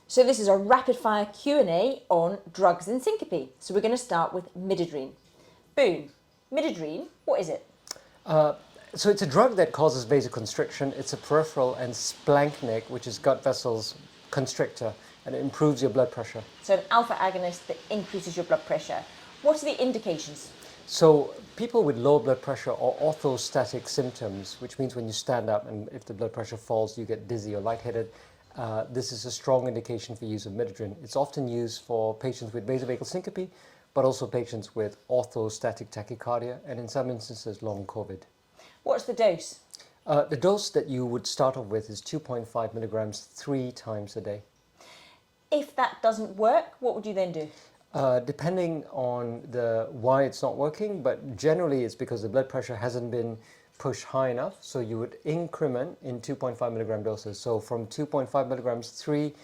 So this is a rapid-fire Q&A on drugs in syncope. So we're going to start with Midodrine. Boom. Midodrine, what is it? So it's a drug that causes vasoconstriction. It's a peripheral and splanchnic, which is gut vessels constrictor, and it improves your blood pressure. So an alpha agonist that increases your blood pressure. What are the indications? So people with low blood pressure or orthostatic symptoms, which means when you stand up and if the blood pressure falls, you get dizzy or lightheaded, this is a strong indication for use of Midodrine. It's often used for patients with vasovagal syncope, but also patients with orthostatic tachycardia, and in some instances, long COVID. What's the dose? The dose that you would start off with is 2.5 milligrams 3 times a day. If that doesn't work, what would you then do? Depending on why it's not working, but generally it's because the blood pressure hasn't been pushed high enough. So you would increment in 2.5 milligram doses. So from 2.5 milligrams 3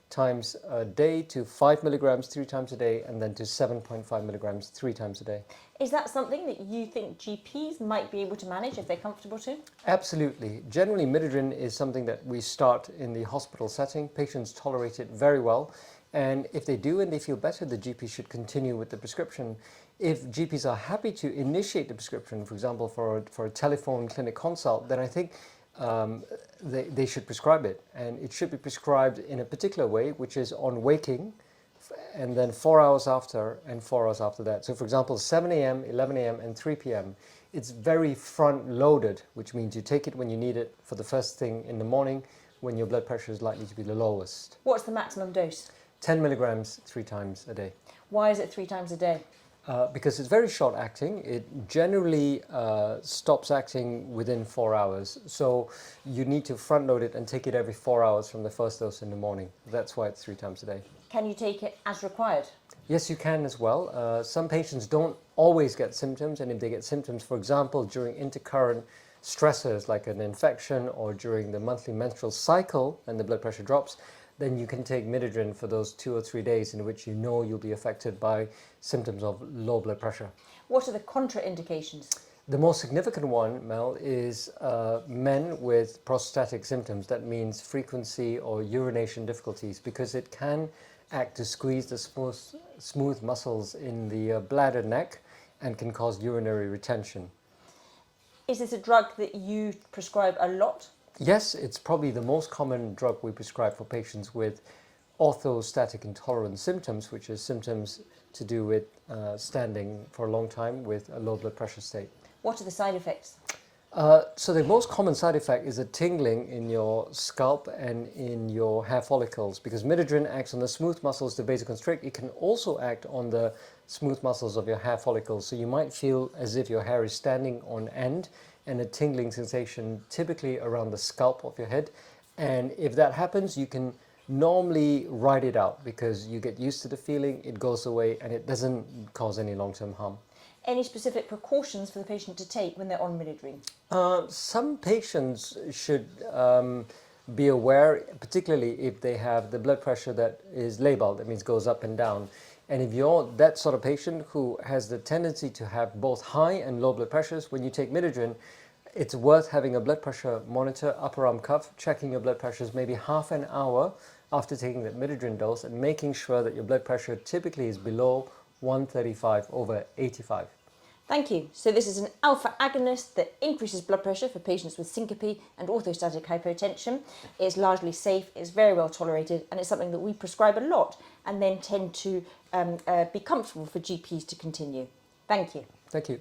times a day to 5 milligrams 3 times a day, and then to 7.5 milligrams 3 times a day. Is that something that you think GPs might be able to manage if they're comfortable to? Absolutely. Generally, Midodrine is something that we start in the hospital setting. Patients tolerate it very well. And if they do and they feel better, the GP should continue with the prescription. If GPs are happy to initiate the prescription, for example, for a telephone clinic consult, then I think they should prescribe it. And it should be prescribed in a particular way, which is on waking, and then 4 hours after and 4 hours after that. So for example, 7 a.m., 11 a.m. and 3 p.m. It's very front loaded, which means you take it when you need it for the first thing in the morning when your blood pressure is likely to be the lowest. What's the maximum dose? 10 milligrams 3 times a day. Why is it 3 times a day? Because it's very short acting. It generally stops acting within 4 hours. So you need to front load it and take it every 4 hours from the first dose in the morning. That's why it's 3 times a day. Can you take it as required? Yes, you can as well. Some patients don't always get symptoms, and if they get symptoms, for example, during intercurrent stressors like an infection or during the monthly menstrual cycle and the blood pressure drops, then you can take Midodrine for those 2 or 3 days in which you know you'll be affected by symptoms of low blood pressure. What are the contraindications? The most significant one, Mel, is men with prostatic symptoms. That means frequency or urination difficulties, because it can act to squeeze the smooth muscles in the bladder neck and can cause urinary retention. Is this a drug that you prescribe a lot? Yes, it's probably the most common drug we prescribe for patients with orthostatic intolerance symptoms, which is symptoms to do with standing for a long time with a low blood pressure state. What are the side effects? So the most common side effect is a tingling in your scalp and in your hair follicles, because Midodrine acts on the smooth muscles to vasoconstrict. It can also act on the smooth muscles of your hair follicles, so you might feel as if your hair is standing on end, and a tingling sensation typically around the scalp of your head. And if that happens, you can normally ride it out because you get used to the feeling, it goes away, and it doesn't cause any long-term harm. Any specific precautions for the patient to take when they're on Midodrine? Some patients should be aware, particularly if they have the blood pressure that is labile, that means goes up and down. And if you're that sort of patient who has the tendency to have both high and low blood pressures, when you take Midodrine, it's worth having a blood pressure monitor, upper arm cuff, checking your blood pressures maybe half an hour after taking that Midodrine dose, and making sure that your blood pressure typically is below 135/85. Thank you. So this is an alpha agonist that increases blood pressure for patients with syncope and orthostatic hypotension. It's largely safe, it's very well tolerated, and it's something that we prescribe a lot and then tend to be comfortable for GPs to continue. Thank you. Thank you.